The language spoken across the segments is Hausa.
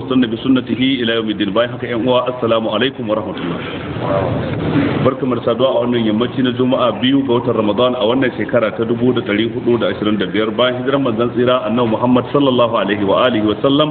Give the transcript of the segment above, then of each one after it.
واستنى بسنته إلى يوم الدين. باي حكا ينقوى السلام عليكم ورحمة الله. بركة مرسادوا أولا يمتين الجمعة بيو قوة رمضان أولا شكرا تدبو دا تاريخ دا 25 باي هجرة مزان سيرا أنه محمد صلى الله عليه وآله وسلم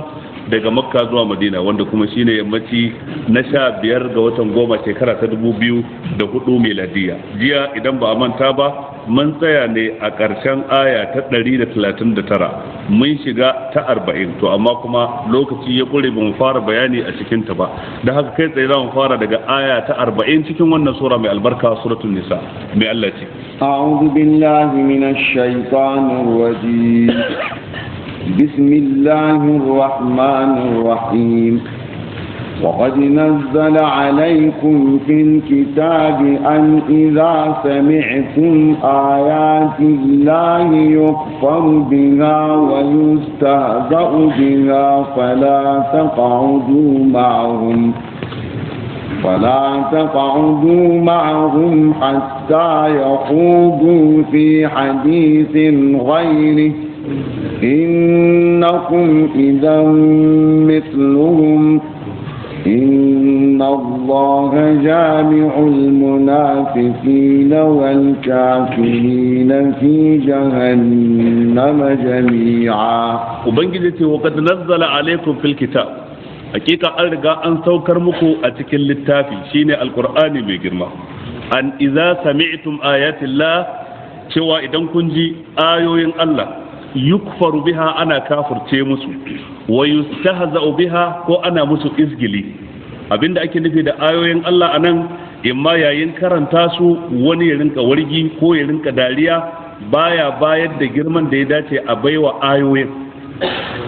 daga makka zuwa madina wanda kuma shine yammaci na 15 ga watan goma shekara ta 2004 miladiya. Jiya idan ba a manta ba mun tsaya ne a ƙarshen aya ta 139 mun shiga ta 40 to amma kuma lokaci ya kure ba mu fara bayani a cikin ta ba da haka kai tsaye za mu fara daga aya ta 40 cikin wannan sura mai albarka suratul nisa. mai Allah ce a'udhu billahi minash shaitanir rajim. بسم الله الرحمن الرحيم وقد نزل عليكم في الكتاب أن إذا سمعتم آيات الله يكفر بها ويستهزأ بها فلا تقعدوا معهم حتى يخوضوا في حديث غيره إنكم إذا مثلهم إن الله جامع المنافقين والكافرين في جهنم جميعا. وبنجد وقد نزل عليكم في الكتاب حقيقة أرجع أن سوكر مكو أتكل للتافي شين القرآن بجرمه أن إذا سمعتم آيات الله سوى إذا كنجي آيوين الله yukfaru biha ana kafirce musu wa yustahza'u biha ko ana musu izgili. Abinda ake nufi da ayoyin Allah anan imma yayin karanta su wani ya rinka wargi ko ya rinka dariya baya bayar da girman da ya dace a baiwa ayoyin,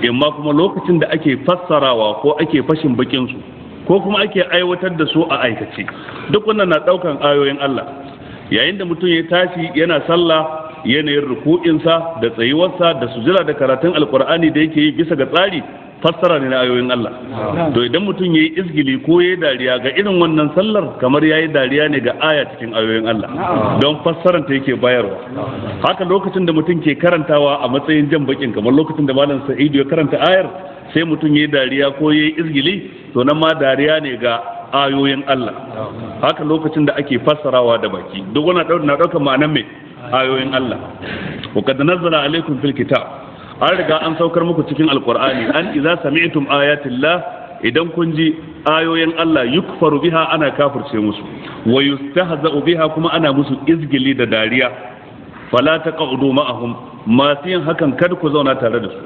imma kuma lokacin da ake fassarawa ko ake fashin bakin su ko kuma ake aiwatar da su a aikace, duk wannan na daukan ayoyin Allah. Yayin da mutum ya tashi yana sallah yanayin ruku'insa da tsayuwarsa da sujada da karatun alkur'ani da yake yi bisa ga tsari fassara ne na ayoyin Allah. To idan mutum yayi izgili ko yayi dariya ga irin wannan sallar kamar yayi dariya ne ga aya cikin ayoyin Allah don fassaran ta yake bayarwa. Haka lokacin da mutum ke karantawa a matsayin jan bakin kamar lokacin da malam Sa'idu ya karanta ayar sai mutum yayi dariya ko yayi izgili to nan ma dariya ne ga ayoyin Allah. Haka lokacin da ake fassarawa da baki duk wannan na daukar ma'anar mai ayoyin Allah. wa kad nazzala alaikum fil kitab an riga an saukar muku cikin alqur'ani an idza sami'tum ayatillah idan kun ji ayoyin Allah yukfaru biha ana kafirce musu wa yustahza'u biha kuma ana musu izgili da dariya fala taq'udu ma'ahum masu yin hakan kada ku zauna tare da su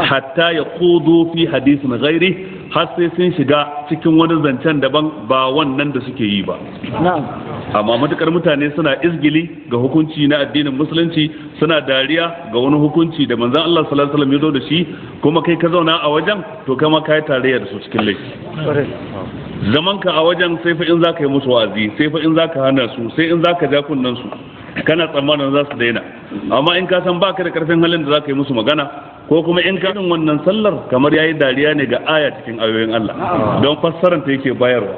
hatta yaqudu fi hadithin ghairi har sai sun shiga cikin wani zancen daban ba wannan da suke yi ba. Amma matukar mutane suna izgili ga hukunci na addinin musulunci suna dariya ga wani hukunci da manzon Allah sallallahu alaihi wasallam ya zo da shi kuma kai ka zauna a wajen to kama kai tarayya da su cikin laifi. Zaman ka a wajen sai fa in zaka yi musu wa'azi sai fa in zaka hana su sai in zaka ja kunnan su kana tsammanin za su daina, amma in ka san baka da karfin halin da zaka yi musu magana ko kuma in ka wannan sallar kamar yayi dariya ne ga aya cikin ayoyin Allah don fassarar ta yake bayarwa.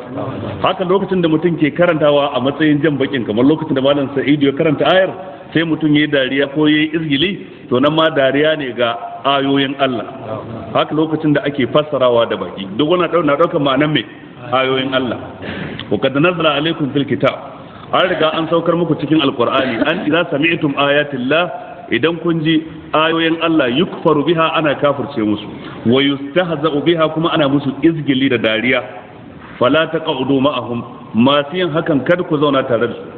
Haka lokacin da mutum ke karantawa a matsayin jan bakin kamar lokacin da malam Sa'idu ya karanta ayar sai mutum yayi dariya ko yayi izgili to nan ma dariya ne ga ayoyin Allah. Haka lokacin da ake fassarawa da baki duk wannan na daukar ma'anar mai ayoyin Allah. wa kad nazzala alaikum fil kitab an riga an saukar muku cikin alqur'ani an idza sami'tum ayatillah idan kun ji ayoyin Allah yukfaru biha ana kafirce musu wa yustahza'u biha kuma ana musu izgili da dariya fala taq'udu ma'ahum masu yin hakan kada ku zauna tare da su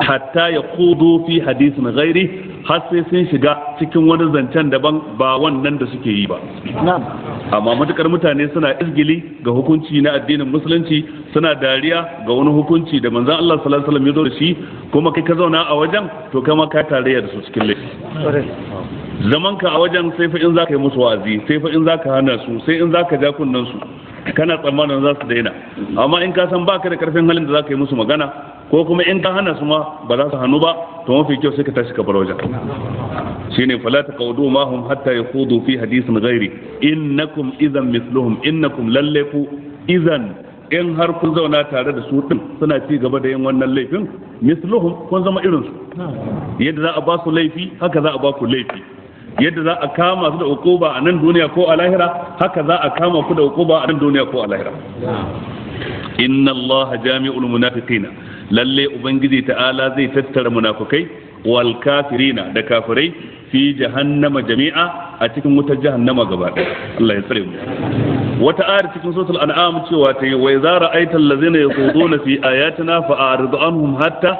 hatta yaqudu fi hadithin ghairi har sai sun shiga cikin wani zancen daban ba wannan da suke yi ba. Amma matukar mutane suna izgili ga hukunci na addinin musulunci suna dariya ga wani hukunci da manzon Allah sallallahu alaihi wasallam ya zo da shi kuma kai ka zauna a wajen to kama ka tarayya da su cikin laifi. Zaman ka a wajen sai fa in zaka yi musu wa'azi sai fa in zaka hana su sai in zaka ja kunnan su kana tsammanin za su daina, amma in ka san baka da karfin halin da zaka yi musu magana ko kuma in ka hana su ma ba za su hannu ba to mafi kyau sai ka tashi ka bar wajen. shine fala taqawdu ma hum hatta yakhudu fi hadithin ghairi innakum idan mithluhum innakum lallaku idan in har kun zauna tare da su din suna ci gaba da yin wannan laifin mithluhum kun zama irin su yadda za a ba su laifi haka za a ba ku laifi yadda za a kama su da uquba a nan duniya ko a lahira haka za a kama ku da uquba a nan duniya ko a lahira. Inna Allah jami'ul munafiqina, lalle ubangiji ta'ala zai tattara munafikai wal kafirina da kafirai fi jahannama jami'a a cikin wutar jahannama gaba ɗaya. Allah ya tsare mu. Wata ayar cikin suratul an'am cewa ta yi wa idza ra'aita allazina yakhuduna fi ayatina fa'arid anhum hatta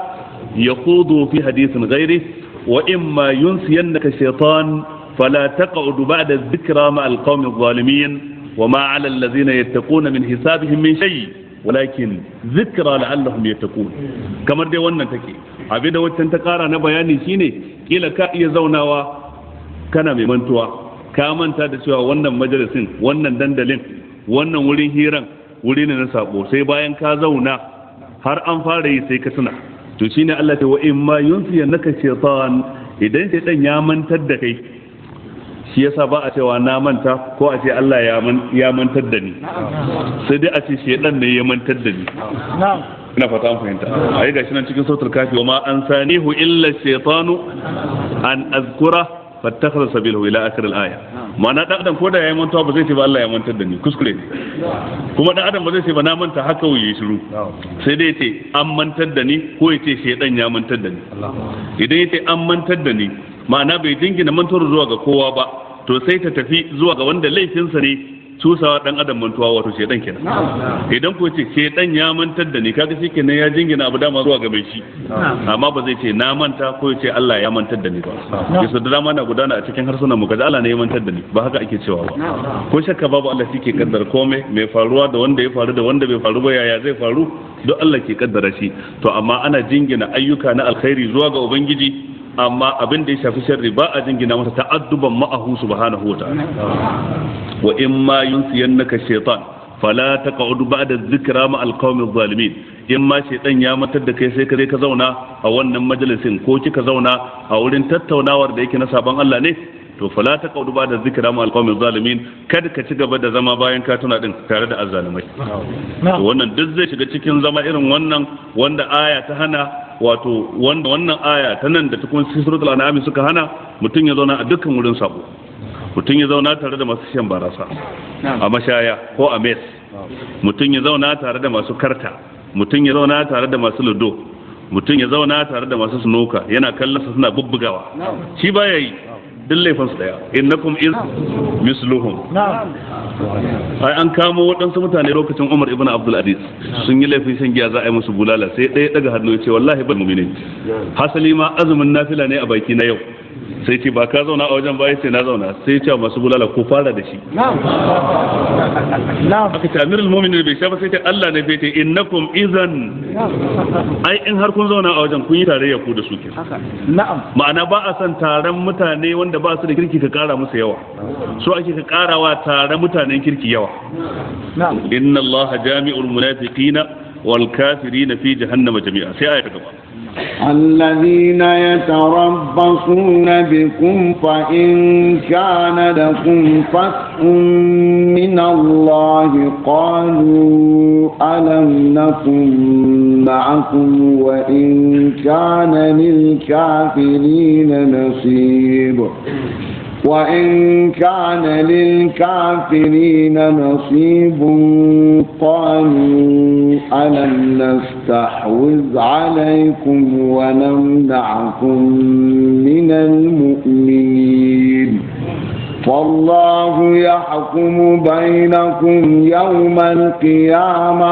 yakhudu fi hadithin ghairi wa imma yunsiyannaka shaytan fala taq'ud ba'da adh-dhikra ma'al qawmi adh-dhalimin wa ma 'ala allazina yattaquna min hisabihim min shay' walakin dhikra la'allahum yattaqun. Kamar dai wannan take abin da waccan ta kara na bayani shine kila ka iya zaunawa kana mai mantuwa ka manta da cewa wannan majalisin wannan dandalin wannan wurin hiran wuri ne na sabo sai bayan ka zauna har an fara yi sai ka tuna to shine Allah ta wa in ma yunsiyannaka shaytan idan shaytan ya mantar da kai shi yasa ba a cewa na manta ko a ce Allah ya mantar da ni sai dai a ce shaytan ne ya mantar da ni ina fata an fahimta ayi gashi nan cikin suratul kafi wa ma ansanihu illa shaytanu an azkura fattakhadha sabilahu ila akhir al-aya ma'ana dan adam ko da yayi mantuwa ba zai ce ba Allah ya mantar da ni kuskure ne kuma dan adam ba zai ce ba na manta haka wuyi shiru sai dai yace an mantar da ni ko yace shaytan ya mantar da ni idan yace an mantar da ni ma'ana bai dingina mantuwar zuwa ga kowa ba to sai ta tafi zuwa ga wanda laifinsa ne cusawa dan adam mantuwa wato shedan kenan idan ko ce shedan ya mantar da ni kaga shikenan ya jingina abu dama zuwa ga mai shi amma ba zai ce na manta ko ya ce Allah ya mantar da ni ba yasa da dama na gudana a cikin harsunan mu kaza Allah ne ya mantar da ni ba haka ake cewa ba ko shakka babu Allah shi ke kaddara komai mai faruwa da wanda ya faru da wanda bai faru ba yaya zai faru duk Allah ke kaddara shi to amma ana jingina ayyuka na alkhairi zuwa ga ubangiji amma abin da ya shafi sharri ba a jingina masa ta'adduban ma'ahu subhanahu wa ta'ala wa in ma yunsiyannaka shaytan fala taq'ud ba'da dhikra ma alqawmi adh-dhalimin in ma shaytan ya matar da kai sai ka je ka zauna a wannan majalisin ko kika zauna a wurin tattaunawar da yake na sabon Allah ne to fala taq'ud ba'da dhikra ma alqawmi adh-dhalimin kada ka ci gaba da zama bayan ka tuna din tare da azzalimai to wannan duk zai shiga cikin zama irin wannan wanda aya ta hana wato wanda wannan aya ta nan da tukun suratul an'am suka hana mutum ya zauna a dukkan wurin sabo mutum ya zauna tare da masu shan barasa a mashaya ko a mes mutum ya zauna tare da masu karta mutum ya zauna tare da masu ludo mutum ya zauna tare da masu sunoka yana kallon su suna bubbugawa shi baya yi duk laifin su daya innakum iz misluhum ai an kamo waɗansu mutane lokacin Umar ibn Abdul Aziz sun yi laifin shan giya za a yi musu bulala sai ɗaya daga hannu ya ce wallahi ban mu'mini hasali ma azumin nafila ne a baki na yau sai ce ba ka zauna a wajen baya sai na zauna sai ya ce masu bulala ko fara da shi aka ce amirul mu'minin bai sha ba sai ce Allah ne bai ce innakum idan ai in har kun zauna a wajen kun yi tarayya ku da su ke ma'ana ba a san taron mutane wanda ba su da kirki ka kara musu yawa so ake ka karawa taron mutanen kirki yawa inna Allah jami'ul munafiqina wal kafirina fi jahannama jami'a sai aya ta gaba الذين يتربصون بكم فإن كان لكم فتح من الله قالوا ألم نكن معكم وإن كان للكافرين نصيب قالوا ألم نستحوذ عليكم ونمنعكم من المؤمنين والله يحكم بينكم يوم القيامة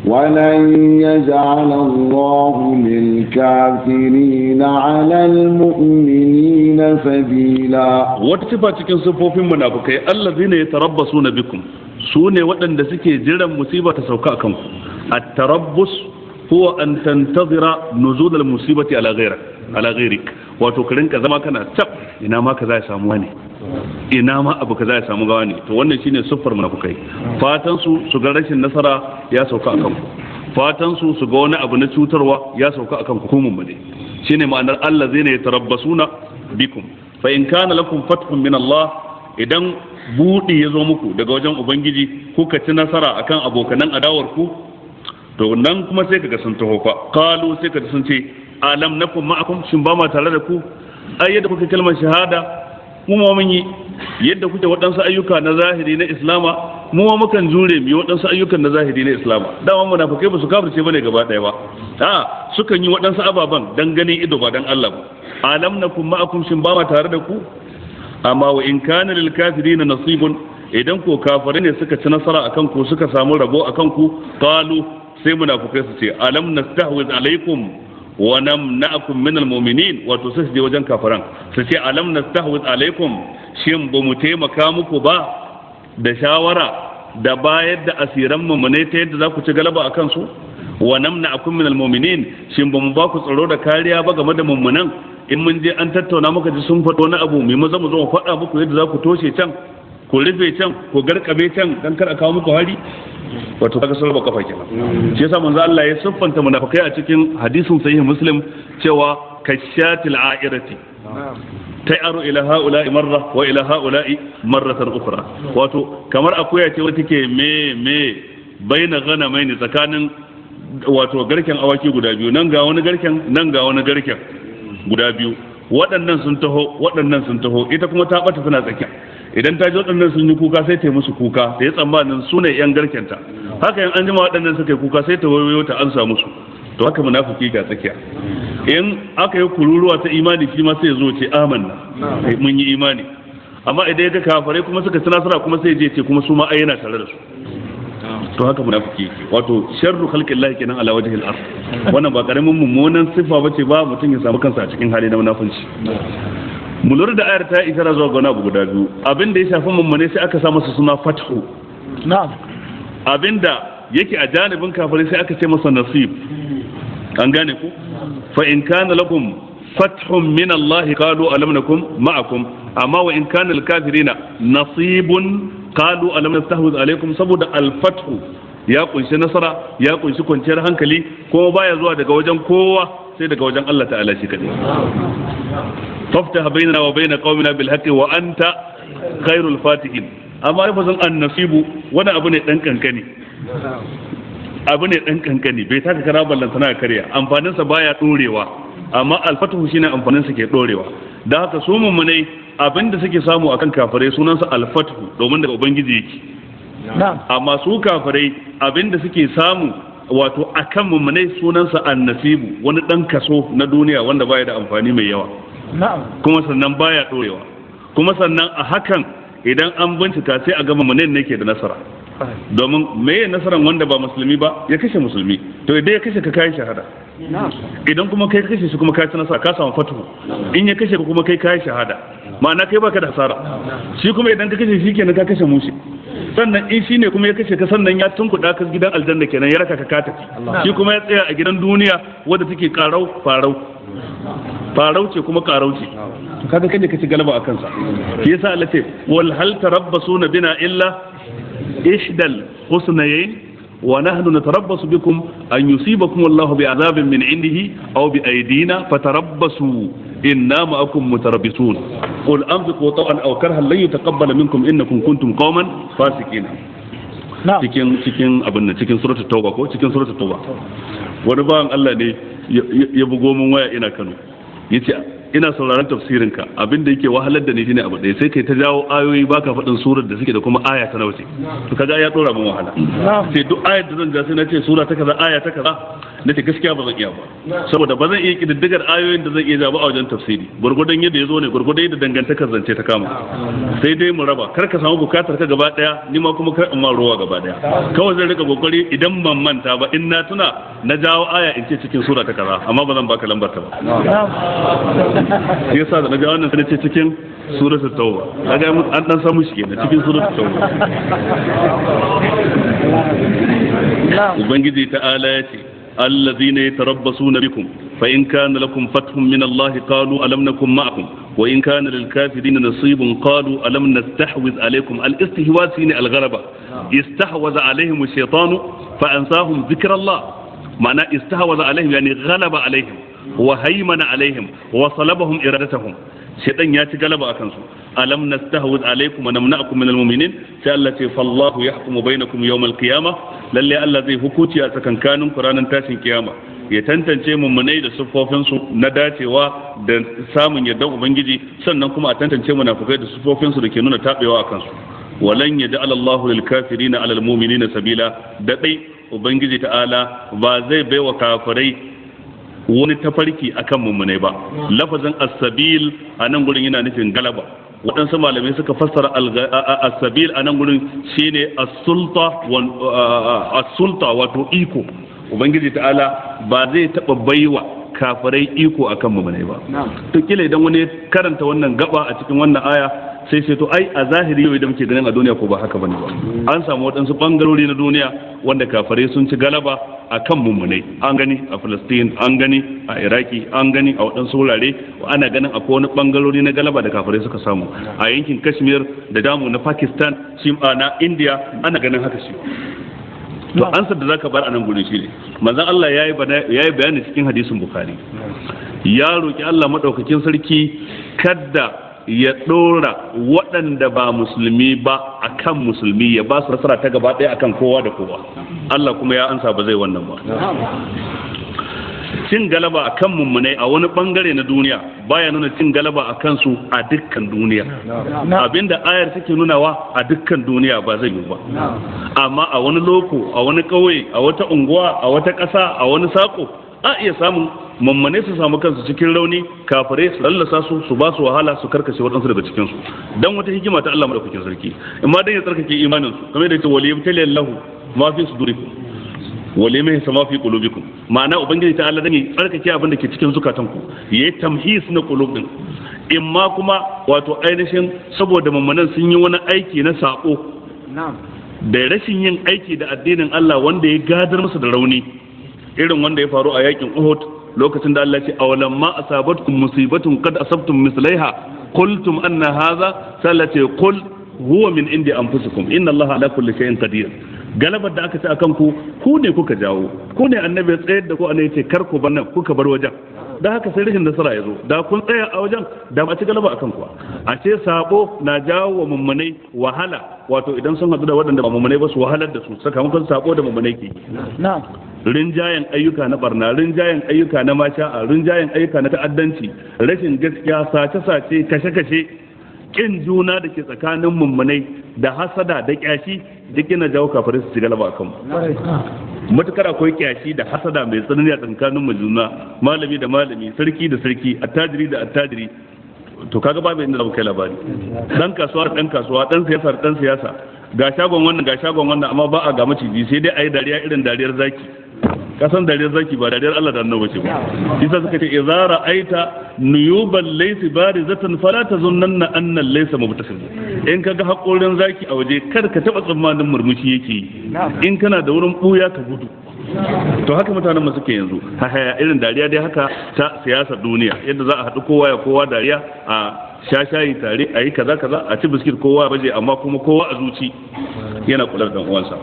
ولن يجعل الله للكافرين على المؤمنين سبيلا وتتبع cikin sufofin munafikai allazina yatarabbasuna bikum sune waɗanda suke jiran musiba ta sauka akan ku at-tarabbus huwa an tantazira nuzul al-musibati ala ghayrik wato ka rinka zama kana tab ina ma kaza ya samu wani ina ma abu kaza ya samu gawa ne to wannan shine siffar munafikai fatan su ga rashin nasara ya sauka akan ku fatan su ga wani abu na cutarwa ya sauka akan ku kuma ne shine ma'anar allazina yatarabbasuna bikum fa in kana lakum fathun min Allah idan budi ya zo muku daga wajen ubangiji kuka ci nasara akan abokanan adawar ku to nan kuma sai kaga sun taho fa qalu sai kaga sun ce alam nakum ma'akum shin ba ma tare da ku ai yadda kuka kalmar shahada mu ma mun yi yadda kuke waɗansu ayyuka na zahiri na islama mu ma mukan jure mu yi waɗansu ayyukan na zahiri na islama dama munafikai ba su kafirce bane gaba ɗaya ba sukan yi waɗansu ababan dan ganin ido ba dan Allah ba alam nakum ma'akum shin ba ma tare da ku amma wa in kana lil kafirina nasibun idan ko kafirai ne suka ci nasara akan ku suka samu rabo akan ku qalu sai munafikai su ce alam nastahwiz alaikum wa namna'akum min almu'minin wato sai je wajen kafiran su ce alam nastahwiz alaikum shin ba mu taimaka muku ba da shawara da bayar da asiran mu ne ta yadda za ku ci galaba akan su wa namna'akum min almu'minin shin ba mu ba ku tsaro da kariya ba game da mummunan in mun je an tattauna muka ji sun faɗo na abu mai maza mu zo mu faɗa muku yadda za ku toshe can ku rufe can ku garkame can dan kar a kawo muku hari wato kaga sarba kafa kenan shi yasa manzo Allah ya siffanta munafikai a cikin hadisin sahih muslim cewa kashatil a'irati ta'aru ila haula'i marra wa ila haula'i marratan ukhra wato kamar akuya ce wacce take me baina ghanamaini tsakanin wato garken awaki guda biyu nan ga wani garken nan ga wani garken guda biyu waɗannan sun taho ita kuma ta bata tana tsakiya idan ta ji waɗannan sun yi kuka sai ta yi musu kuka da ya tsammanin su ne yan garkenta haka yan an jima waɗannan suka yi kuka sai ta wayo ta an samu su to haka munafiki ga tsakiya in aka yi kururuwa ta imani shi ma sai zo ce amanna mun yi imani amma idan ya ga kafirai kuma suka ci nasara kuma sai je ce kuma su ma ai yana tare da su to haka munafiki wato sharru khalqillahi kenan ala wajhil ard wannan ba karamin mummunan sifa bace ba mutum ya samu kansa a cikin hali na munafunci mu lura da ayar ta isara zuwa ga wani abu guda biyu abinda ya shafi mummune sai aka sa masa suna fathu na'am abinda yake a janibin kafirai sai aka ce masa nasib an gane ku fa in kana lakum fathun min Allah qalu alam nakum ma'akum amma wa in kana lil kafirina nasibun qalu alam nastahwiz alaikum saboda al fathu ya kunshi nasara ya kunshi kwanciyar hankali kuma baya zuwa daga wajen kowa sai daga wajen Allah ta'ala shi kadai faftaha bainana wa bain qaumina bil haqqi wa anta khairul fatihin amma lafazin an-nasibu wani abu ne dan kankani bai taka kara ballan sana kariya amfanin sa baya dorewa amma al-fathu shine amfanin sa ke dorewa dan haka su mummunai abinda suke samu akan kafirai sunansa al-fathu domin daga ubangiji yake amma su kafirai abinda suke samu wato akan mummunai sunansa an-nasibu wani dan kaso na duniya wanda baya da amfani mai yawa kuma sannan baya dorewa kuma sannan a hakan idan an bincika sai a gama munin ne ke da nasara domin meye nasaran wanda ba musulmi ba ya kashe musulmi to idan ya kashe ka kai shahada idan kuma kai kashe shi kuma kai ci nasara ka samu fatuhu in ya kashe ka kuma kai kai shahada ma'ana kai baka da hasara shi kuma idan ka kashe shi kenan ka kashe mushi sannan in shi ne kuma ya kashe ka sannan ya tunkuɗa ka gidan aljanna kenan ya raka ka tafi shi kuma ya tsaya a gidan duniya wadda take farau ce kuma karau ce to kaga kaje ka ci galaba a kansa shi yasa Allah ce wal hal tarabbasuna bina illa ihdal husnayn wa nahnu natarabbasu bikum an yusibakum Allahu bi'adabin min indihi aw bi aydina fatarabbasu inna ma'akum mutarabbisun qul anfiqu taw'an aw karhan lan yutaqabbala minkum innakum kuntum qauman fasiqin cikin abin nan cikin suratul tauba ko cikin suratul tauba wani bawan Allah ne ya bugo min waya ina Kano yace ina sauraron tafsirinka abinda yake wahalar da ni shine abu ɗaya sai kai ta jawo ayoyi baka faɗin surar da suke da kuma aya ta nawace to kaga ya dora min wahala sai duk ayar da zan ja sai na ce sura ta kaza aya ta kaza nace gaskiya ba zan iya ba saboda ba zan iya kididdigar ayoyin da zan iya ja ba a wajen tafsiri gurgudan yadda yazo ne gurgudan yadda dangantakar zance ta kama sai dai mu raba kar ka samu bukatar ka gaba daya ni ma kuma kar in ma ruwa gaba daya kawai zan rika kokari idan ban manta ba in na tuna na jawo aya in ce cikin sura ta kaza amma ba zan baka lambar ta ba shi yasa da naga wannan sai ce cikin suratul tauba kaga an dan samu shi kenan cikin suratul tauba ubangiji ta'ala yace allazina yatarabbasuna bikum fa in kana lakum fathun min Allah qalu alam nakum ma'akum wa in kana lil kafirin nasibun qalu alam nastahwiz alaykum al istihwaz al ghalaba istahwaza alayhim ash-shaytanu fa ansahum dhikra Allah ma'ana istahwaza alayhim yani ghalaba alayhim wa haymana alaihim wa salabahum iradatahum shaytan ya ci galaba akan su alam nastahwiz alaikum wa namna'akum minal mu'minin sai Allah ce fallahu yahkumu bainakum yawmal qiyamah lalle Allah zai hukunci a tsakankanin ku ranar tashin kiyama ya tantance mummunai da siffofinsu na dacewa da samun yardan ubangiji, sannan kuma a tantance munafikai da siffofinsu da ke nuna tabewa a kansu. walan yaj'al Allahu lil kafirina 'alal mu'minina sabila, da dai ubangiji ta'ala ba zai baiwa kafirai wani tafarki akan mummunai ba. Lafazin as-sabil a nan gurin yana nufin galaba. Waɗansu malamai suka fassara as-sabil a nan gurin shine as-sulta wato iko. Ubangiji ta'ala ba zai taɓa baiwa kafirai iko akan mummunai ba. To kila idan wani karanta wannan gaba a cikin wannan aya sai to ai a zahiri yau idan muke ganin a duniya ko ba haka bane ba. An samu waɗansu bangarori na duniya wanda kafirai sun ci galaba akan mummunai. An gani a Palestine, an gani a Iraki, an gani a waɗansu wurare, ana ganin akwai wani bangarori na galaba da kafirai suka samu a yankin Kashmir da damu na Pakistan, shi na India, ana ganin haka shi. To ansar da zaka bar a nan gurin shi ne manzon Allah yayi bayani cikin hadisin Bukhari, ya roki Allah madaukakin sarki kada ya dora waɗanda ba musulmi ba akan musulmi, ya ba su nasara ta gaba ɗaya akan kowa da kowa. Allah kuma ya ansa ba zai wannan ba. Cin galaba akan mummunai a wani bangare na duniya baya nuna cin galaba akan su a dukkan duniya. Abinda ayar take nunawa a dukkan duniya ba zai yi ba. Amma a wani loko, a wani ƙauye, a wata unguwa, a wata ƙasa, a wani sako, a iya samun mummune su samu kansu cikin rauni, kafirai su lallasa su ba su wahala, su karkashe waɗansu daga cikin su dan wata hikima ta Allah madaukakin sarki, amma dan ya tsarkake imanin su, kamar da yake waliyam talallahu ma fi sudurikum waliyam sama fi qulubikum. Ma'ana ubangiji ta Allah dan ya tsarkake abin da ke cikin zukatanku, yayi tamhis na qulubin. Imma kuma wato ainihin saboda mummunan sun yi wani aiki na sako da rashin yin aiki da addinin Allah wanda ya gadar musu da rauni, irin wanda ya faru a yakin Uhud lokacin da Allah ya ce awalam ma asabatkum musibatun qad asabtum mislaiha qultum anna hadha sallati qul huwa min indi anfusikum inna Allaha ala kulli shay'in qadir. Galabar da aka ce akan ku ne kuka jawo, ku ne annabi ya tsayar da ku annabi ya ce kar ku bar nan, kuka bar wajen, da haka sai rashin nasara ya zo. Da kun tsaya a wajen da ba ci galaba akan ku. A ce sabo na jawo wa mummunai wahala, wato idan sun hadu da waɗanda ba mummunai ba su wahalar da su sakamakon sabo da mummunai ke yi. Rinjayen ayyuka na barna, rinjayen ayyuka na masha'a, rinjayen ayyuka na ta'addanci, rashin gaskiya, sace-sace, kashe-kashe, kin juna da ke tsakanin mummunai da hasada da kyashi duk yana jawo kafirai su ci galaba akan mu. Matukar akwai kyashi da hasada mai tsanani a tsakanin mu juna, malami da malami, sarki da sarki, attajiri da attajiri, to kaga babu inda zamu kai labari. Dan kasuwa da dan kasuwa, dan siyasa da dan siyasa, ga shagon wannan amma ba a ga maciji, sai dai ayi dariya irin dariyar zaki. Kasan dariyar zaki ba dariyar Allah da annabi ce ba. Isa suka ce idza ra'aita nuyuban laysa barizatan fala tazunnanna anna laysa mubtasim. In kaga hakorin zaki a waje kada ka taba tsammanin murmushi yake yi. In kana da wurin buya ka gudu. To haka mutanen mu suke yanzu. Haya irin dariya dai haka ta siyasar duniya, yadda za a haɗu kowa ya kowa dariya, a shashayi tare, a yi kaza a ci biskit kowa baje, amma kuma kowa a zuci yana kula da uwansa.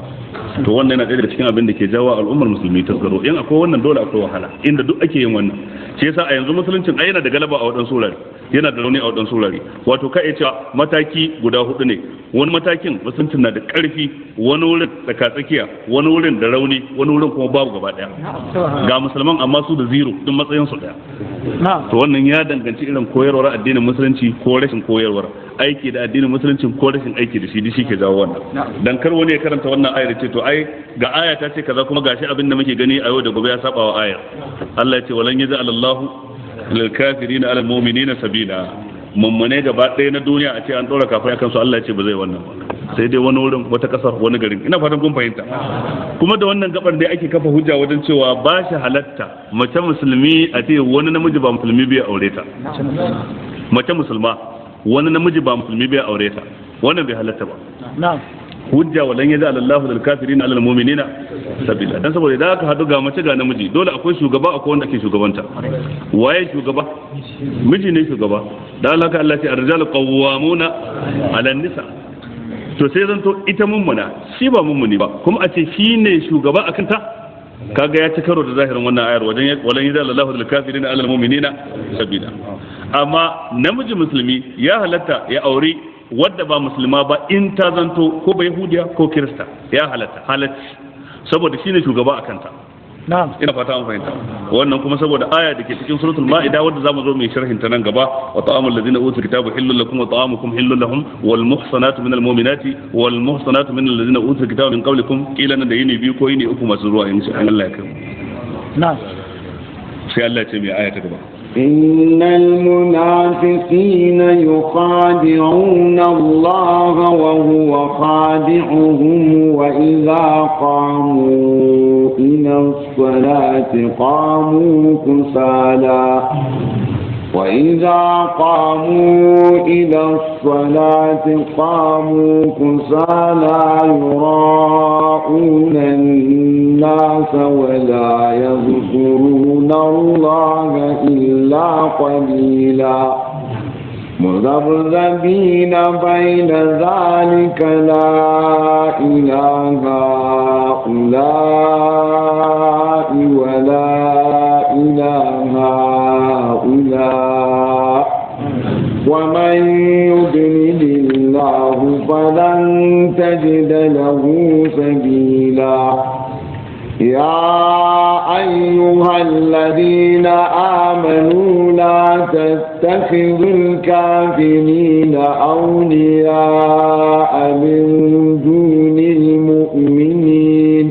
To wannan yana daga cikin abin da ke jawo al'ummar musulmi tasgaro. In akwai wannan dole akwai wahala, inda duk ake yin wannan. Shi yasa a yanzu musuluncin ai yana da galaba a wadansu wurare, yana da rauni a wadansu wurare. Wato ka iya cewa mataki guda hudu ne. Wani matakin musuluncin na da karfi, wani wurin tsakatsakiya, wani wurin da rauni, wani wurin kuma babu gaba daya. Ga musulman amma su da zero, duk matsayin su daya. To wannan ya danganci irin koyarwar addinin musulunci ko rashin koyarwar, aiki da addinin musulunci ko rashin aiki da shi ke jawo wannan. Dan kar wani ya karanta wannan ayar ce to ai ga aya ta ce kaza kuma gashi abin da muke gani a yau da gobe ya saba wa ayar. Allah ya ce walan yaj'al Allahu lil kafirina 'alal mu'minina sabila. Mummune gaba ɗaya na duniya a ce an ɗora kafirai akan su, Allah ya ce ba zai wannan ba, sai dai wani wurin, wata ƙasar, wani garin. Ina fatan kun fahimta. Kuma da wannan gabar dai ake kafa hujja wajen cewa ba shi halatta mace musulmi a ce wani namiji ba musulmi bai aure ta. Mace musulma wani namiji ba musulmi bai aure ta, wannan bai halatta ba. Hujja walan yaj'al Allahu lil kafirina 'alal mu'minina sabila. Dan saboda idan aka hadu ga mace ga namiji, dole akwai shugaba, akwai wanda ake shugabanta. Waye shugaba? Miji ne shugaba. Dan haka Allah ya ce ar-rijalu qawwamuna 'alan nisa. To sai zanto ita mummuna, shi ba mummuni ba, kuma a ce shi ne shugaba akan ta, kaga ya ci karo da zahirin wannan ayar wajen walan yaj'al Allahu lil kafirina 'alal mu'minina sabila. Amma namiji musulmi ya halatta ya aure wadda ba musulma ba in ta zanto ko ba yahudiya ko kirista, ya halatta saboda shine shugaba a kanta. ina fata an fahimta wannan kuma saboda aya da ke cikin suratul ma'ida wadda zamu zo mai sharhin ta nan gaba wa ta'amul ladina utul kitaba hillul lakum wa ta'amukum hillul lahum wal muhsanatu minal mu'minati wal muhsanatu minal ladina utul kitaba min qablikum qila nan da yini biyu ko yini uku masu zuwa insha Allah ya kai sai Allah ya ce mai aya ta gaba إن المنافقين يخادعون الله وهو خادعهم وإذا قاموا إلى الصلاة قاموا كسالى وإذا قاموا إلى الصلاة قاموا كسالى يراءون الناس ولا يذكرون الله إلا قليلا مذبذبين بين ذلك لا إله هؤلاء ولا إله هؤلاء ومن يضلل الله فلن تجد له سبيلا يا أيها الذين آمنوا لا تتخذوا الكافرين أولياء من دون المؤمنين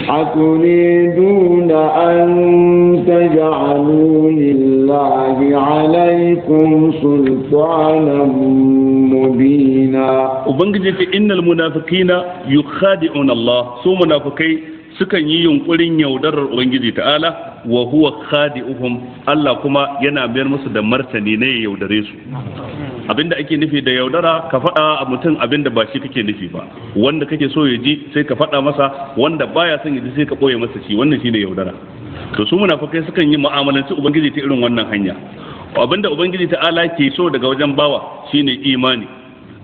أتريدون أن تجعلوا لله عليكم سلطانا مبينا وبنجد إن المنافقين يخادعون الله سو منافقين sukan yi yunkurin yaudarar ubangiji ta'ala wa huwa khadi'uhum Allah kuma yana mayar musu da martani ne ya yaudare su abinda ake nufi da yaudara ka faɗa a mutum abinda ba shi kake nufi ba wanda kake so ya ji sai ka faɗa masa wanda baya son ya ji sai ka ɓoye masa shi wannan shine yaudara to su munafikai sukan yi mu'amalanci ubangiji ta irin wannan hanya abinda ubangiji ta'ala ke so daga wajen bawa shine imani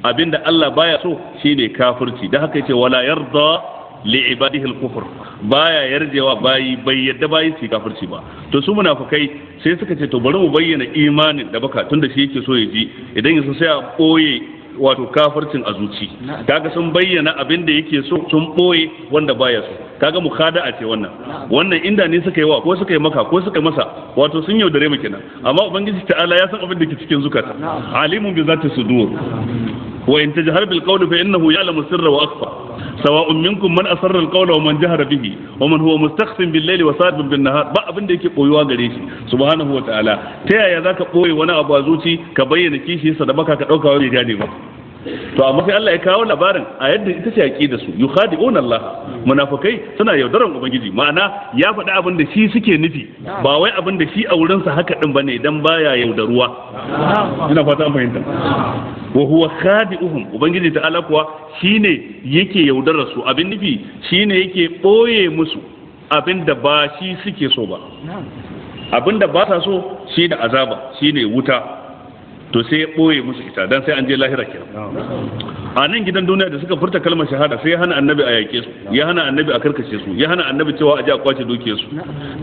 abinda Allah baya so shine kafirci da haka yace wala yarda li ibadihi al-kufr baya yarjewa bayi bai yadda bayi su kafirci ba to su munafikai sai suka ce to bari mu bayyana imanin da baka tunda shi yake so ya ji idan yaso sai a boye wato kafircin a zuci kaga sun bayyana abin da yake so sun boye wanda baya so kaga mukhada'a ce wannan inda ne suka yi wa ko suka yi maka ko suka yi masa wato sun yaudare mu kenan amma ubangiji ta'ala ya san abin da ke cikin zukata alimun bi zati sudur wa in tajhar bil qawli fa innahu ya'lamu sirra wa akhfa sawa'un minkum man asarra al qawla wa man jahara bihi wa man huwa mustakhfin bil layli wa saribun bin nahar ba abin da yake koyuwa gare shi subhanahu wa ta'ala ta yaya zaka koyi wani abu a zuci ka bayyana kishi sa da baka ka dauka wani gane ba to amma sai Allah ya kawo labarin a yadda ita ce aqida su yukhadi'una Allah munafikai suna yaudaran ubangiji ma'ana ya faɗi abin da shi suke nufi ba wai abin da shi a wurin sa haka din bane dan baya yaudaruwa ina fata an fahimta wa huwa khadi'uhum ubangiji ta'ala kuwa shine yake yaudarar su abin nufi shine yake boye musu abin da ba shi suke so ba abin da ba sa so shi da azaba shine wuta to sai ya ɓoye musu ita dan sai an je lahira kenan a nan gidan duniya da suka furta kalmar shahada sai ya hana annabi a yake su ya hana annabi a karkace su ya hana annabi cewa a ji a kwace dukiyar su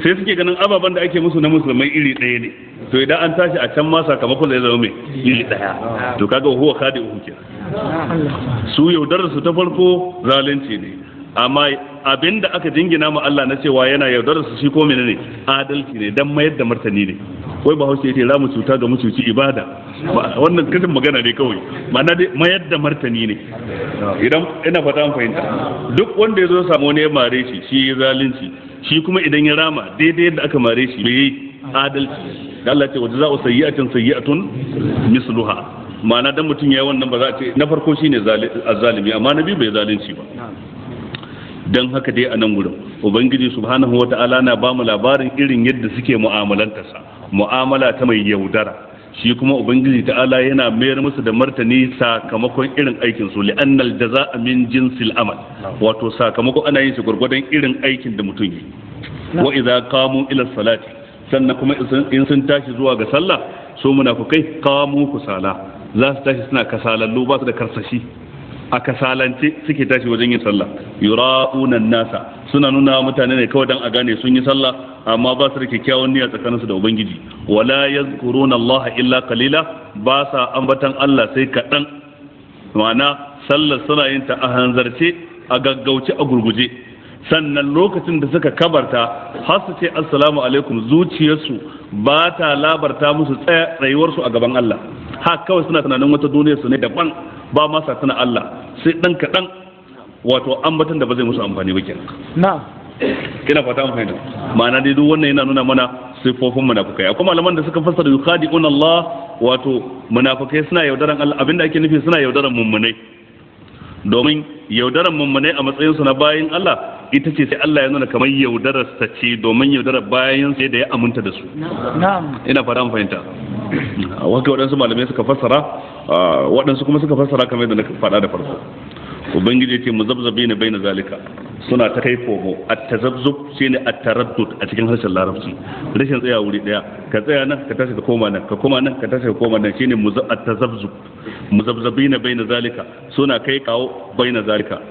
sai suke ganin ababen da ake musu na musulmai iri ɗaya ne to idan an tashi a can ma sakamakon da ya zama mai iri ɗaya to kaga huwa khadi'uhum kenan su yaudarar su ta farko zalunci ne amma abinda aka jingina ma Allah na cewa yana yaudarar su shi ko menene adalci ne dan mayar da martani ne wai bahaushe yace za mu cuta ga mucuci ibada wannan kasin magana ne kawai ma'ana dai mayar da martani ne idan ina fata an fahimta duk wanda ya zo samu wani ya mare shi shi ya zalunci shi kuma idan ya rama daidai yadda aka mare shi bai yi adalci da Allah ce wa jaza'u sayyi'atun misluha ma'ana dan mutum yayi wannan ba za a ce na farko shine azzalimi amma na biyu bai zalunci ba dan haka dai a nan gurin ubangiji subhanahu wata'ala na ba mu labarin irin yadda suke mu'amalantarsa mu'amala ta mai yaudara shi kuma ubangiji ta'ala yana mayar musu da martani sakamakon irin aikin su li'annal jaza'a min jinsil amal wato sakamako ana yin shi gurgurdan irin aikin da mutum yi wa idza qamu ila salati sannan kuma in sun tashi zuwa ga sallah so munafikai qamu kusala za su tashi suna kasalallu ba su da karsashi a kasalance suke tashi wajen yin sallah yura'una nasa suna nuna mutane ne kawai dan a gane sun yi sallah amma ba su da kyakkyawan niyya tsakaninsu da ubangiji wala yazkuruna Allah illa qalila ba sa ambatan Allah sai kaɗan ma'ana sallar suna yin ta a hanzarce a gaggauce a gurguje sannan lokacin da suka kabarta har su ce assalamu alaikum zuciyarsu ba ta labarta musu tsayuwarsu a gaban Allah ha kawai suna tunanin wata duniya su ne daban ba ma sa tuna Allah sai dan kaɗan wato ambatan da ba zai musu amfani ba kenan na'am kina fata mun fahimta ma'ana dai duk wannan yana nuna mana sifofin munafikai akwai malaman da suka fassara yukhadi'un Allah wato munafikai suna yaudaran Allah abinda ake nufi suna yaudaran mummunai domin yaudaran mummunai a matsayin su na bayin Allah ita ce sai Allah ya nuna kamar yaudarar sa ce domin yaudarar bayan sai da ya aminta da su na'am ina fata mun fahimta wanda waɗansu malamai suka fassara waɗansu kuma suka fassara kamar yadda na faɗa da farko ubangiji ce muzabzabi ne bai na zalika suna ta kai komo at-tazabzub shine at-taraddud a cikin harshen larabci rashin tsaya wuri daya ka tsaya nan ka tashi ka koma nan ka koma nan ka tashi ka koma nan shine at-tazabzub muzabzabina baina zalika suna kai kawo baina zalika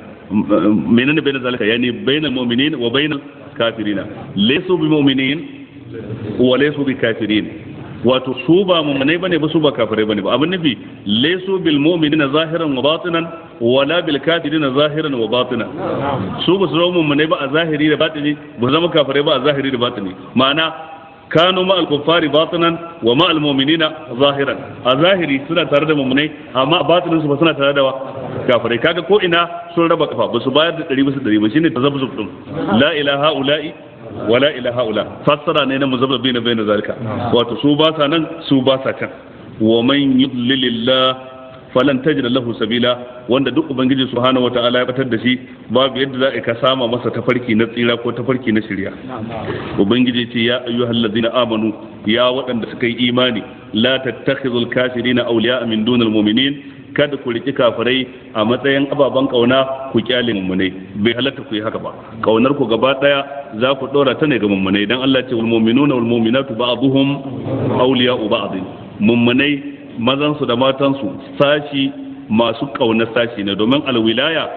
menene baina zalika yani baina mu'minin wa baina kafirina laysu bi mu'minin wa laysu bi kafirin wato su ba mu'minai bane ba su ba kafirai bane ba abin nufi laysu bil mu'minina zahiran wa batinan wala bil kafirina zahiran wa batinan su ba su zama mu'minai ba a zahiri da batini ba su zama kafirai ba a zahiri da batini ma'ana kanu ma al kuffari batinan wa ma al mu'minina zahiran a zahiri suna tare da mu'minai amma a batinin su ba suna tare da kafirai kaga ko ina sun raba kafa ba su bayar da 100% ba shine tazabbuzub din la ilaha ula'i wala ilaha ula fassara ne na muzabbabi na bayan zalika wato su ba sa nan su ba sa can wa man yudlilillah falan tajid lahu sabila wanda duk ubangiji subhanahu wataala ya fitar da shi babu yadda za ka sama masa tafarki na tsira ko tafarki na shirya ubangiji ce ya ayyuhallazina amanu ya waɗanda suka yi imani la tattakhizul kafirina awliya min dunil mu'minin kada ku riki kafirai a matsayin ababen kauna ku kyale mummunai bai halatta ku yi haka ba kaunar ku gaba daya za ku dora ta ne ga mummunai dan Allah ce wal mu'minuna wal mu'minatu ba'dhum awliya'u ba'd mummunai mazan su da matan su sashi masu kaunar sashi ne domin alwilaya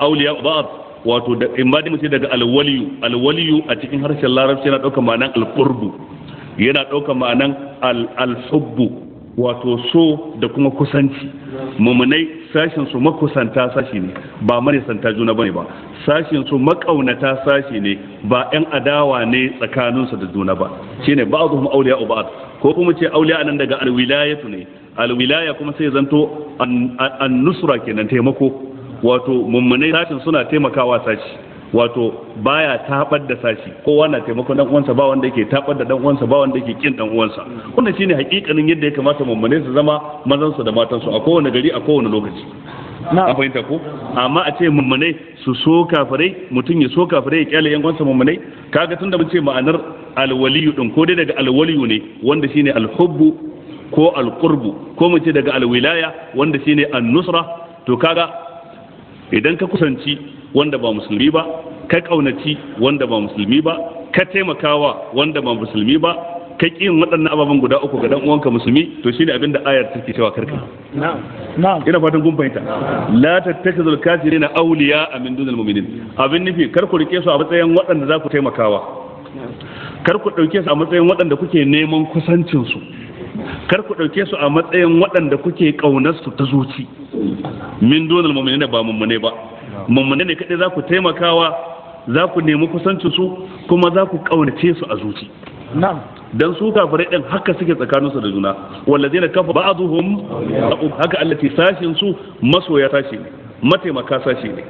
awliya'u ba'd wato da imadi mutum daga alwaliyu a cikin harshen larabci yana daukar ma'anan alqurbu yana daukar ma'anan alhubbu wato so da kuma kusanci mumunai sashin su makusanta sashi ne ba manisanta juna bane ba sashin su makaunata sashi ne ba yan adawa ne tsakanin su da juna ba shine ba'dhum awliya'u ba'd ko kuma ce awliya nan daga alwilayatu ne alwilaya kuma sai zanto an-nusra kenan taimako wato mumunai sashin suna taimakawa sashi wato baya tabar da sashi kowa na taimakon dan uwansa ba wanda yake tabar da dan uwansa ba wanda yake kin dan uwansa wannan shine hakikanin yadda ya kamata mummune su zama mazan su da matan su a kowane gari a kowane lokaci a fahimta ko amma a ce mummune su so kafirai mutum ya so kafirai ya kyale yan uwansa mummune kaga tunda mun ce ma'anar alwaliyu din ko dai daga alwaliyu ne wanda shine alhubbu ko alqurbu ko mu ce daga alwilaya wanda shine an-nusra to kaga idan ka kusanci wanda ba musulmi ba ka kaunaci wanda ba musulmi ba ka taimakawa wanda ba musulmi ba ka kin waɗannan ababen guda uku ga dan uwanka musulmi to shine abin da ayar take cewa karka na'am ina fatan kun fahimta la tattakhizul kafirina awliya min dunil mu'minin abin nufi kar ku rike su a matsayin waɗanda za ku taimakawa kar ku dauke su a matsayin waɗanda kuke neman kusancin su kar ku dauke su a matsayin waɗanda kuke kaunar su ta zuci min dunil mu'minin ba mummune ba mummune ne kadai za ku taimakawa za ku nemi kusancin su kuma za ku kaunace su a zuci na'am dan su kafirai din haka suke tsakanin su da juna wallazina kafa ba'dhum haka allati sashin su masoya sashi ne mataimaka sashi ne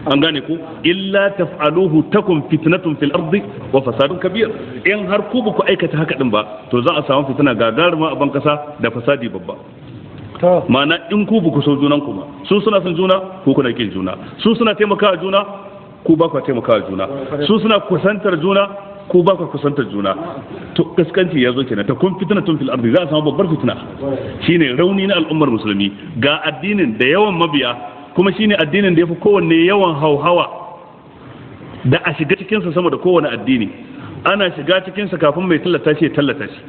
an gane ku illa taf'aluhu takum fitnatun fil ardi wa fasadun kabir in har ku ba ku aikata haka din ba to za a samu fitina gagaruma a ban kasa da fasadi babba ma'ana in ku ba ku so junan ku ba su suna son juna ku kuna kin juna su suna taimakawa juna ku ba ku taimakawa juna su suna kusantar juna ku ba ku kusantar juna to kaskanci ya zo kenan ta kun fitina tun fil ardi za a samu babbar fitina shine rauni na al'ummar musulmi ga addinin da yawan mabiya kuma shine addinin da yafi kowanne yawan hauhawa da a shiga cikin sa sama da kowanne addini ana shiga cikinsa kafin mai tallata shi ya tallata shi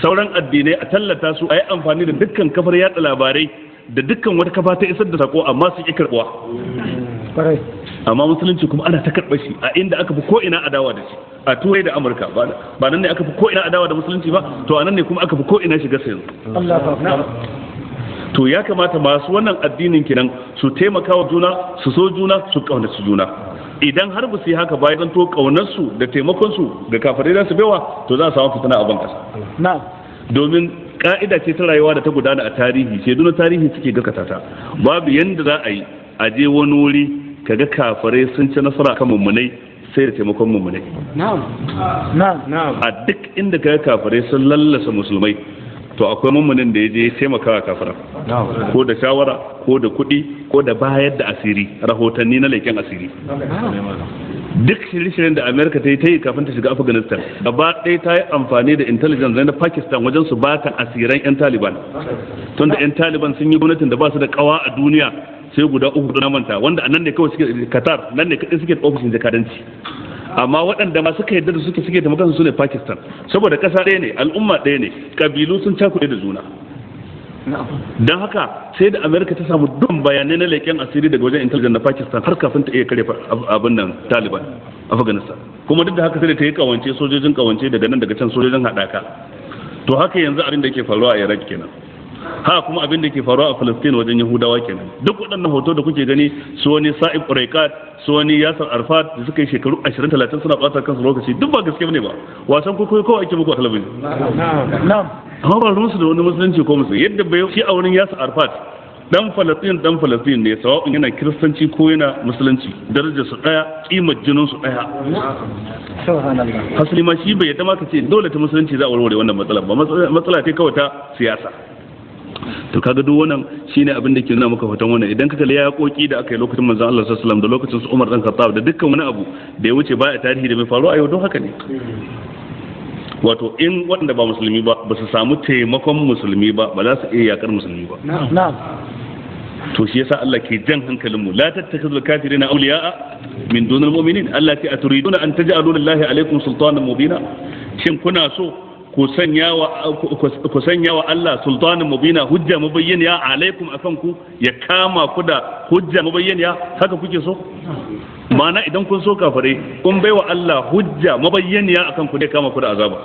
sauran addinai a tallata su a yi amfani da dukkan kafar yada labarai da dukkan wata kafa ta isar da sako amma su ƙi karɓuwa amma musulunci kuma ana ta karɓar shi a inda aka fi ko ina adawa da shi a turai da amurka ba nan ne aka fi ko ina adawa da musulunci ba to a nan ne kuma aka fi ko ina shiga sayan to ya kamata masu wannan addinin kinan su taimaka wa juna su so juna su kaunaci juna idan har ba su yi haka bayan zanto kaunarsu da taimakonsu ga kafirai za su baiwa, to za a samu fitina a ban kasa. Domin ka'ida ce ta rayuwa da ta gudana a tarihi, shaidu na tarihi suke gaskata ta. Babu yanda za a yi a je wani wuri kaga kafirai sun ci nasara kan mummunai sai da taimakon mummunai. A duk inda kaga kafirai sun lallasa musulmai, to akwai mummunin da ya je taimakawa kafiran, ko da shawara ko da kuɗi ko da bayar da asiri, rahotanni na leƙen asiri. Duk shirye-shiryen da Amerika ta yi kafin ta shiga Afghanistan, gaba ɗaya ta yi amfani da intelligence na Pakistan wajen su ba ta asiran 'yan Taliban. Tunda 'yan Taliban sun yi gwamnatin da ba su da kawa a duniya sai guda 3 na manta, wanda a nan ne kawai suke, Qatar nan ne kaɗai suke da ofishin jakadanci. Amma waɗanda ma suka yadda da suke taimakon su ne Pakistan, saboda ƙasa ɗaya ne, al'umma ɗaya ne, ƙabilu sun cakuɗe da juna. Don haka sai da Amerika ta samu dukkan bayanai na leƙen asiri daga wajen intelligence na Pakistan har kafin ta iya kare abin nan Taliban Afghanistan. Kuma duk da haka sai da ta yi kawance, sojojin kawance daga nan daga can, sojojin haɗaka. To haka yanzu abin da ke faruwa a Iraq kenan. Ha kuma abin da ke faruwa a Palestine wajen Yahudawa kenan. Duk waɗannan hoto da kuke gani, su wani Sa'ib Uraiqat, su wani Yasir Arafat da suka yi shekaru 20-30 suna ɓata kansu lokaci, duk ba gaske bane ba. Wasan kwaikwayo kawai ake muku a talabijin. Amma ba ruwansu da wani musulunci ko musulunci. Yadda bai shi a wurin Yasir Arafat, dan Falastin ne, sawa'un yana kiristanci ko yana musulunci, darajar su daya, kimar jinin su daya. Hasali ma shi bai yadda ma ka ce dole ta musulunci za a warware wannan matsala ba, matsala ce kawai ta siyasa. To kaga duk wannan shine abin da ke nuna maka hoton wannan. Idan ka kalli yaƙoƙi da aka yi lokacin manzon Allah sallallahu alaihi wasallam da lokacin su Umar dan Khattab da dukkan wani abu da ya wuce baya tarihi da bai faru a yau, don haka ne. Wato in waɗanda ba musulmi ba su samu taimakon musulmi ba za su iya yakar musulmi ba. To shi yasa Allah ke jan hankalin mu, la tattakhidul kafirina awliya'a min dunil mu'minin. Allah ce aturiduna an taj'alu lillahi alaykum sultanan mubina. Shin kuna so ku sanya wa Allah sultanan mubina, hujja mabayyaniya alaikum akan ku, ya kama ku da hujja mabayyaniya? Haka kuke so? Ma'ana idan kun so kafare, kun baiwa Allah hujja mabayyaniya akan ku, dai kama ku da azaba.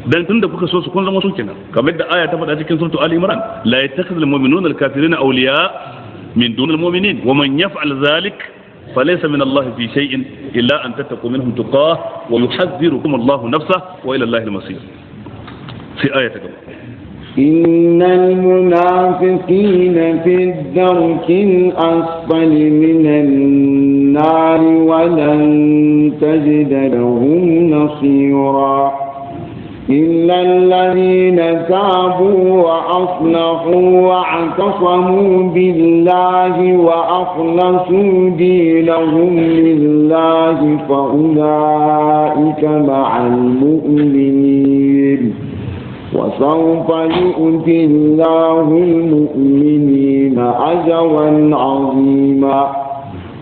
Dan tunda kuka so su kun zama su kenan, kamar da aya ta faɗa cikin suratul Ali Imran, la yattakhidhul mu'minuna al-kafirina awliya min dunil mu'minin wa man yaf'al dhalik falaysa min Allah fi shay'in illa an tattaqu minhum tuqah wa yuhadhdhirukum Allah nafsahu wa ila Allah al-masir. في آية كمان إن المنافقين في الدرك الأسفل من النار ولن تجد لهم نصيرا إلا الذين تابوا وأصلحوا واعتصموا بالله وأخلصوا دينهم لله فأولئك مع المؤمنين وسوف يؤتي الله المؤمنين أجرا عظيما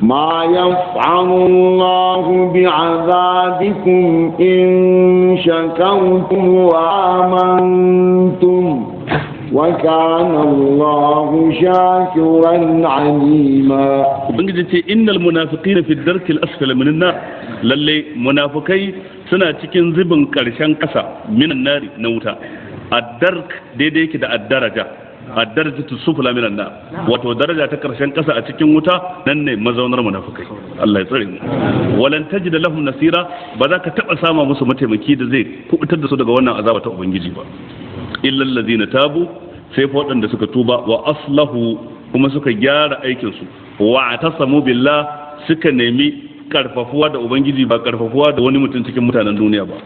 ما يفعل الله بعذابكم إن شكرتم وآمنتم وكان الله شاكرا عليما. إن المنافقين في الدرك الأسفل من النار. للي منافقي suna cikin zubin ƙarshen ƙasa minan nari na wuta. Addark daidai yake da addaraja, addarajatu sufla minan nar, wato daraja ta ƙarshen ƙasa a cikin wuta, nan ne mazaunar munafikai. Allah ya tsare mu. Walan tajida lahum nasira, ba za ka taba sama musu mataimaki da zai kubutar da su daga wannan azaba ta ubangiji ba. Illal ladina tabu, sai fa waɗanda suka tuba, wa aslahu, kuma suka gyara aikin su, wa atasamu billah, suka nemi karfafuwa da ubangiji ba karfafuwa da wani mutum cikin mutanen duniya ba.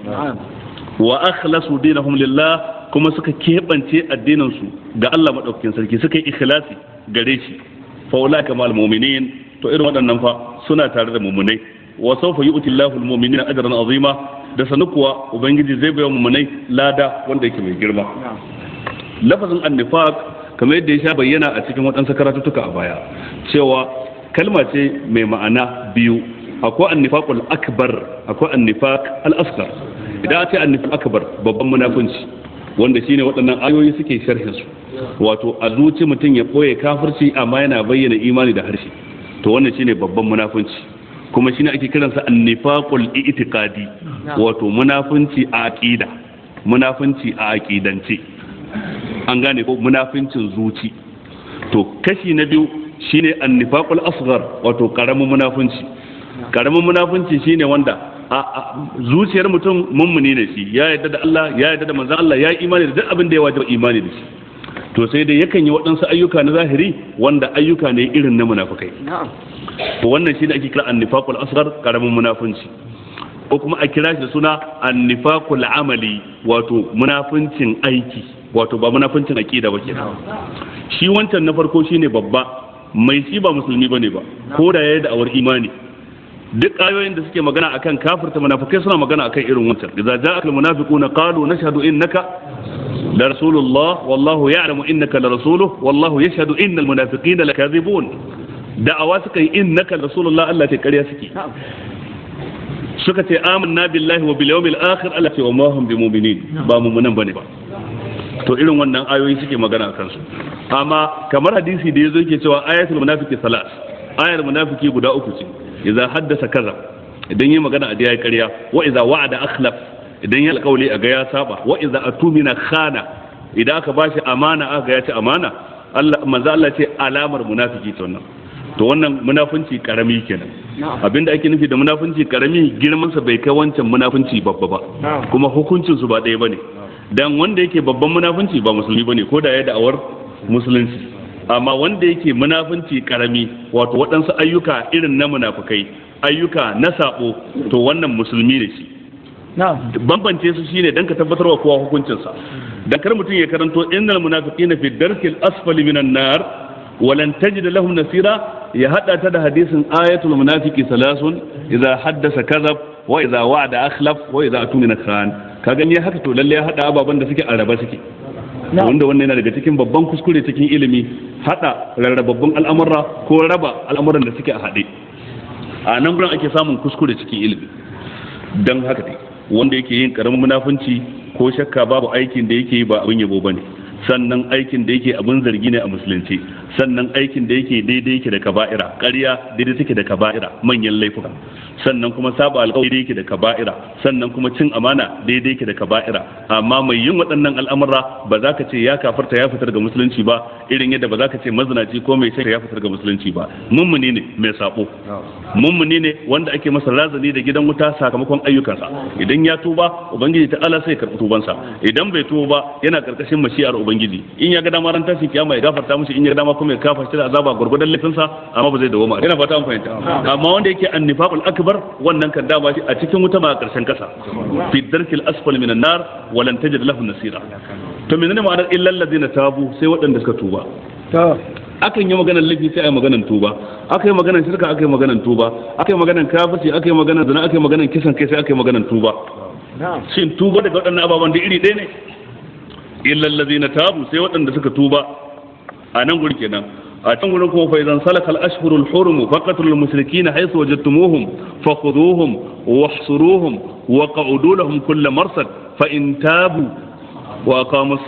Wa akhlasu dinahum lillah, kuma suka keɓance addinin su ga Allah madaukakin sarki, suka yi ikhlasi gare shi. Fa ulaka mal mu'minin, to irin waɗannan fa suna tare da mu'minai. Wa sawfa yu'ti Allahu al-mu'minina ajran azima, da sanukuwa ubangiji zai bayar mu'minai lada wanda yake mai girma. Lafazin annifaq kamar yadda ya sha bayyana a cikin waɗansu karatutuka a baya, cewa kalma ce mai ma'ana biyu. Akwai annifaqul akbar, akwai annifaq al-asghar. Idan aka ce annifaq akbar, babban munafunci, wanda shine waɗannan ayoyi suke sharhin su, wato a zuci mutum ya boye kafirci amma yana bayyana imani da harshe, to wannan shine babban munafunci, kuma shine ake kiransa annifaqul i'tiqadi, wato munafunci a aqida, munafunci a aqidance, an gane ko munafincin zuci. To kashi na biyu shine annifaqul asghar, wato karamin munafunci, karamin munafunci shine wanda zuciyar mutum mummuni ne shi, ya yarda da Allah, ya yarda da manzon Allah, ya yi imani da duk abin da ya wajaba imani da shi, to sai dai yakan yi waɗansu ayyuka na zahiri wanda ayyuka ne irin na munafukai. To wannan shine ake kira annifaqul asghar, karamin munafunci, ko kuma a kira shi da suna annifaqul amali, wato munafuncin aiki, wato ba munafuncin aqida ba kenan. Shi wancan na farko shine babba, mai shi ba musulmi bane ba, ko da yayi da awar imani. Duk ayoyin da suke magana akan kafirta munafikai suna magana akan irin wancan. Idza ja'akal munafiquna qalu nashhadu innaka la rasulullah wallahu ya'lamu innaka la rasuluhu wallahu yashhadu innal munafiqina lakadhibun. Da'awa suka yi innaka la rasulullah, Allah ta kariya suke. Suka ce amanna billahi wa bil yawmil akhir, Allah ce wa ma hum bimu'minin, ba mu'minan bane ba. To irin wannan ayoyi suke magana akan su. Amma kamar hadisi da yazo yake cewa ayatul munafiqi salas, ayar munafiki guda uku ce. Idza haddasa kaza, idan yi magana a ya yi ƙarya, wa idza wa'ada akhlaf, idan ya alƙawli a ga ya saba, wa idza atumina khana, idan aka bashi amana aka ga ya ci amana. Allah manzo Allah ce alamar munafiki ce wannan. To wannan munafunci karami kenan. Abinda ake nufi da munafunci karami, girman sa bai kai wancan munafunci babba ba, kuma hukuncin su ba ɗaya bane. Dan wanda yake babban munafunci ba musulmi bane, ko da ya da'awar musulunci. Amma wanda yake munafunci karami, wato waɗansu ayyuka irin na munafukai, ayyuka na sabo, to wannan musulmi ne shi. Bambance su shine dan ka tabbatar wa kowa hukuncinsa. Dan kar mutum ya karanto innal munafiqina fi darkil asfali minan nar wa lan tajid lahum nasira, ya hada ta da hadisin ayatul munafiqi salasun idza haddasa kadhab wa idza wa'ada akhlaf wa idza atumina khan. Ka gani haka, to lalle ya hada ababan da suke araba suke. Wanda wannan yana daga cikin babban kuskure cikin ilimi, hada rarrababbun al'amura ko raba al'amuran da suke a haɗe. A nan gurin ake samun kuskure cikin ilimi. Don haka dai wanda yake yin karamin munafunci, ko shakka babu aikin da yake yi ba abin yabo bane, sannan aikin da yake abin zargi ne a musulunci, sannan aikin da yake daidai yake da kaba'ira, ƙarya daidai take da kaba'ira, manyan laifuka, sannan kuma saba alƙawari daidai yake da kaba'ira, sannan kuma cin amana daidai yake da kaba'ira. Amma mai yin waɗannan al'amura ba za ka ce ya kafarta ya fitar ga musulunci ba, irin yadda ba za ka ce mazinaci ko mai shirka ya fitar ga musulunci ba. Mummuni ne mai sabo, mummuni ne wanda ake masa razani da gidan wuta sakamakon ayyukansa. Idan ya tuba, ubangiji ta Allah sai ya karɓi tubansa. Idan bai tuba ba, yana karkashin mashi'ar ubangiji. In ya ga dama ran tashi kiyama ya gafarta mishi, in ya ga dama kuma ya kafa shi da azaba gurgudan laifinsa, amma ba zai dawo ma. Ina fata an fahimta. Amma wanda yake annifaqul akbar, wannan kan dama shi a cikin wuta ma a karshen kasa, fi darkil asfal minan nar wa lan tajid lahu nasira. To menene ma'anar illal ladina tabu, sai waɗanda suka tuba. Akan yi maganar laifi sai a yi maganar tuba, aka yi maganar shirka aka yi maganar tuba, aka yi maganar kafirci aka yi maganar zina, aka yi maganar kisan kai sai aka yi maganar tuba. Shin tuba daga waɗannan ababen da iri ɗaya ne? Illal ladina tabu, sai waɗanda suka tuba. A nan gurin kenan. A can gurin kuma fa idan salakal ashhurul hurum faqatul mushrikeena haythu wajadtumuhum fakhuduhum wahsuruhum wa qa'udu lahum kull marsad fa in tabu wa aqamus